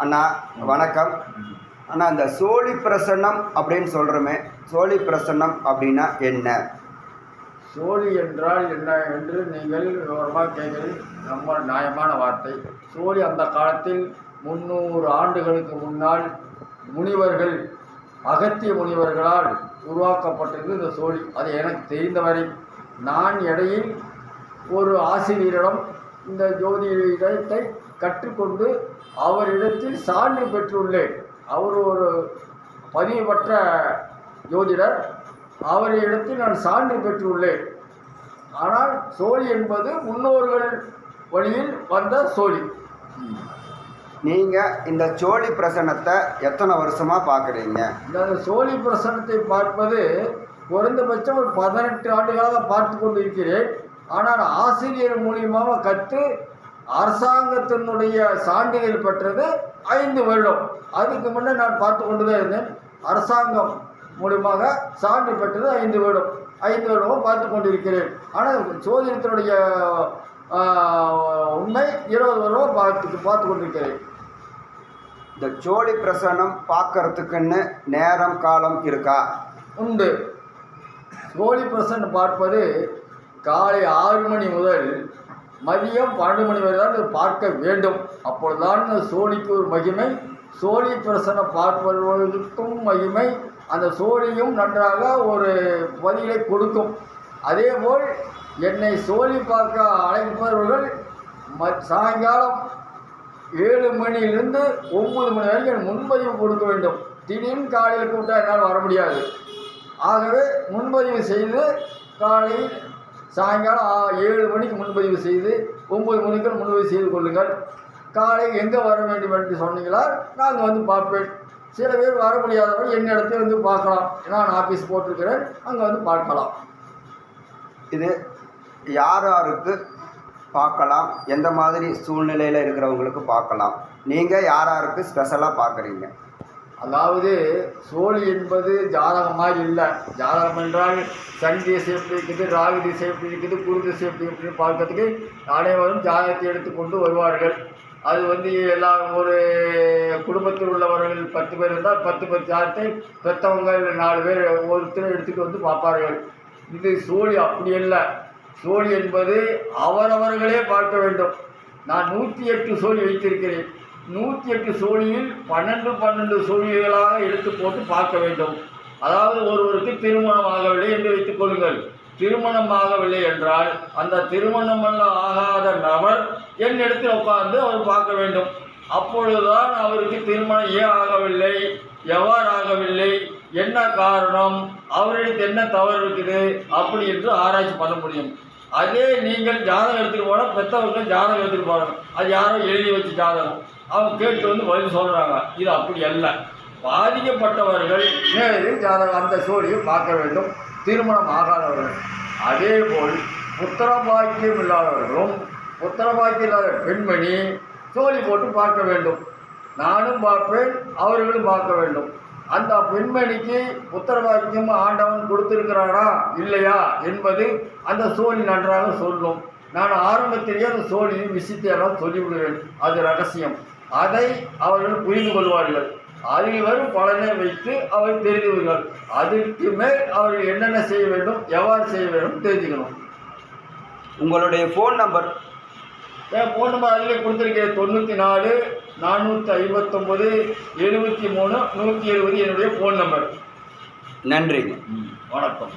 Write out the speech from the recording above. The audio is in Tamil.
அண்ணா வணக்கம். அண்ணா, இந்த சோழி பிரசன்னம் அப்படின்னு சொல்கிறோமே, சோழி பிரசன்னம் அப்படின்னா என்ன? சோழி என்றால் என்ன என்று நீங்கள் விவரமாக கேட்கிறீர்கள். ரொம்ப நியாயமான வார்த்தை. சோழி அந்த காலத்தில் 300 ஆண்டுகளுக்கு முன்னால் முனிவர்கள், அகத்திய முனிவர்களால் உருவாக்கப்பட்டது இந்த சோழி. அது எனக்கு தெரிந்தவரை நான் இடையில் ஒரு ஆசிரியரிடம் இந்த ஜோதிடத்தை கற்றுக்கொண்டு அவரிடத்தில் சான்று பெற்றுள்ளேன். அவர் ஒரு பதிவு பெற்ற ஜோதிடர். அவரிடத்தில் நான் சான்று பெற்றுள்ளேன். ஆனால் சோழி என்பது முன்னோர்கள் வழியில் வந்த சோழி. நீங்கள் இந்த சோழி பிரசன்னத்தை எத்தனை வருஷமாக பார்க்குறீங்க? இந்த சோழி பிரசன்னத்தை பார்ப்பது குறைந்தபட்சம் ஒரு 18 ஆண்டுகளாக பார்த்து கொண்டு இருக்கிறேன். ஆனால் ஆசிரியர் மூலியமாக கற்று அரசாங்கத்தினுடைய சான்றிதழ் பெற்றது 5 வருடம். அதுக்கு முன்னே நான் பார்த்து கொண்டு தான் இருந்தேன். அரசாங்கம் மூலியமாக சான்று பெற்றது 5 வருடம். 5 வருடமும் பார்த்து கொண்டிருக்கிறேன். ஆனால் சோதிடத்தினுடைய உண்மை 20 வருடம் பார்த்து கொண்டிருக்கிறேன். இந்த சோழி பிரசன்னம் பார்க்கறதுக்குன்னு நேரம் காலம் இருக்கா? உண்டு. சோழி பிரசன்னம் பார்ப்பது காலை 6 மணி முதல் மதியம் 12 மணி வரை தான் பார்க்க வேண்டும். அப்பொழுதுதான் சோழிக்கு ஒரு மகிமை. சோழி பிரசன்னம் பார்ப்பவர்களுக்கும் மகிமை. அந்த சோழியும் நன்றாக ஒரு பதிலை கொடுக்கும். அதேபோல் என்னை சோழி பார்க்க அழைப்பவர்கள் சாயங்காலம் 7 மணியிலிருந்து 9 மணி வரைக்கும் முன்பதிவு கொடுக்க வேண்டும். திடீர்னு காலையில் கூப்பிட்டா என்னால் வர முடியாது. ஆகவே முன்பதிவு செய்து காலையில் சாயங்காலம் 7 மணிக்கு முன்பதிவு செய்து 9 மணிக்கு முன்பதிவு செய்து கொள்ளுங்கள். காலை எங்கே வர வேண்டும் என்று சொன்னீங்களா நாங்கள் வந்து பார்ப்பேன். சில பேர் வர முடியாதவர்கள் என்னிடத்தில் வந்து பார்க்கலாம். நான் ஆஃபீஸ் போட்டிருக்கிறேன், அங்கே வந்து பார்க்கலாம். இது யார் யாருக்கு பார்க்கலாம்? எந்த மாதிரி சூழ்நிலையில் இருக்கிறவங்களுக்கு பார்க்கலாம்? நீங்கள் யார் யாருக்கு ஸ்பெஷலாக பார்க்குறீங்க? அதாவது சோழி என்பது ஜாதகமாக இல்லை. ஜாதகம் என்றால் சனி திசை எப்படி இருக்குது, ராகு திசை எப்படி இருக்குது, குரு திசை எப்படி இருக்குன்னு பார்க்கறதுக்கு அனைவரும் ஜாதகத்தை எடுத்துக்கொண்டு வருவார்கள். அது வந்து எல்லாம் ஒரு குடும்பத்தில் உள்ளவர்கள் 10 பேர் இருந்தால் 10 ஜாதகத்தை பெற்றவங்க 4 பேர் ஒருத்தர் எடுத்துகிட்டு வந்து பார்ப்பார்கள். இது சோழி அப்படி இல்லை. சோழி என்பது அவரவர்களே பார்க்க வேண்டும். நான் 108 சோழி வைத்திருக்கிறேன். 108 சோழியில் 12 சோழிகளாக எடுத்து போட்டு பார்க்க வேண்டும். அதாவது ஒருவருக்கு திருமணம் ஆகவில்லை என்று வைத்துக் கொள்ளுங்கள். திருமணம் ஆகவில்லை என்றால் அந்த திருமணம் ஆகாத நபர் என்னிடத்தில் உட்கார்ந்து அவர் பார்க்க வேண்டும். அப்பொழுதுதான் அவருக்கு திருமணம் ஏன் ஆகவில்லை, எவ்வாறு ஆகவில்லை, என்ன காரணம், அவரிடத்தில் என்ன தவறு இருக்குது அப்படி என்று ஆராய்ச்சி பண்ண முடியும். அதே நீங்கள் ஜாதகம் எடுத்துகிட்டு போனால் பெற்றவர்கள் ஜாதகம் எடுத்துகிட்டு போகணும். அது யாரோ எழுதி வச்சு ஜாதகம் அவங்க கேட்டு வந்து பதில் சொல்கிறாங்க. இது அப்படி அல்ல. பாதிக்கப்பட்டவர்கள் நேரில் ஜாதகம் அந்த சோழியை பார்க்க வேண்டும். திருமணம் ஆகாதவர்கள். அதேபோல் புத்திரபாக்கியம் இல்லாதவர்களும் புத்திரபாக்கியம் இல்லாத பெண்மணி சோழி போட்டு பார்க்க வேண்டும். நானும் பார்ப்பேன், அவர்களும் பார்க்க வேண்டும். அந்த பெண்மணிக்கு புத்திரபாக்கியம் ஆண்டவன் கொடுத்திருக்கிறானா இல்லையா என்பது அந்த சோழி நன்றாக சொல்லும். நான் ஆரம்பத்திலேயே அந்த சோழியின் விஷயத்தையெல்லாம் சொல்லிவிடுவேன். அது ரகசியம். அதை அவர்கள் புரிந்து கொள்வார்கள். அதில் வரும் பலனை வைத்து அவர் தெரிந்துவிடுவார்கள். அதற்கு மேல் அவர்கள் என்னென்ன செய்ய வேண்டும், எவ்வாறு செய்ய வேண்டும் தெரிஞ்சுக்கணும். உங்களுடைய ஃபோன் நம்பர்? என் ஃபோன் நம்பர் அதிலே கொடுத்துருக்கேன். 94 459 73 170 என்னுடைய ஃபோன் நம்பர். நன்றிங்க. வணக்கம்.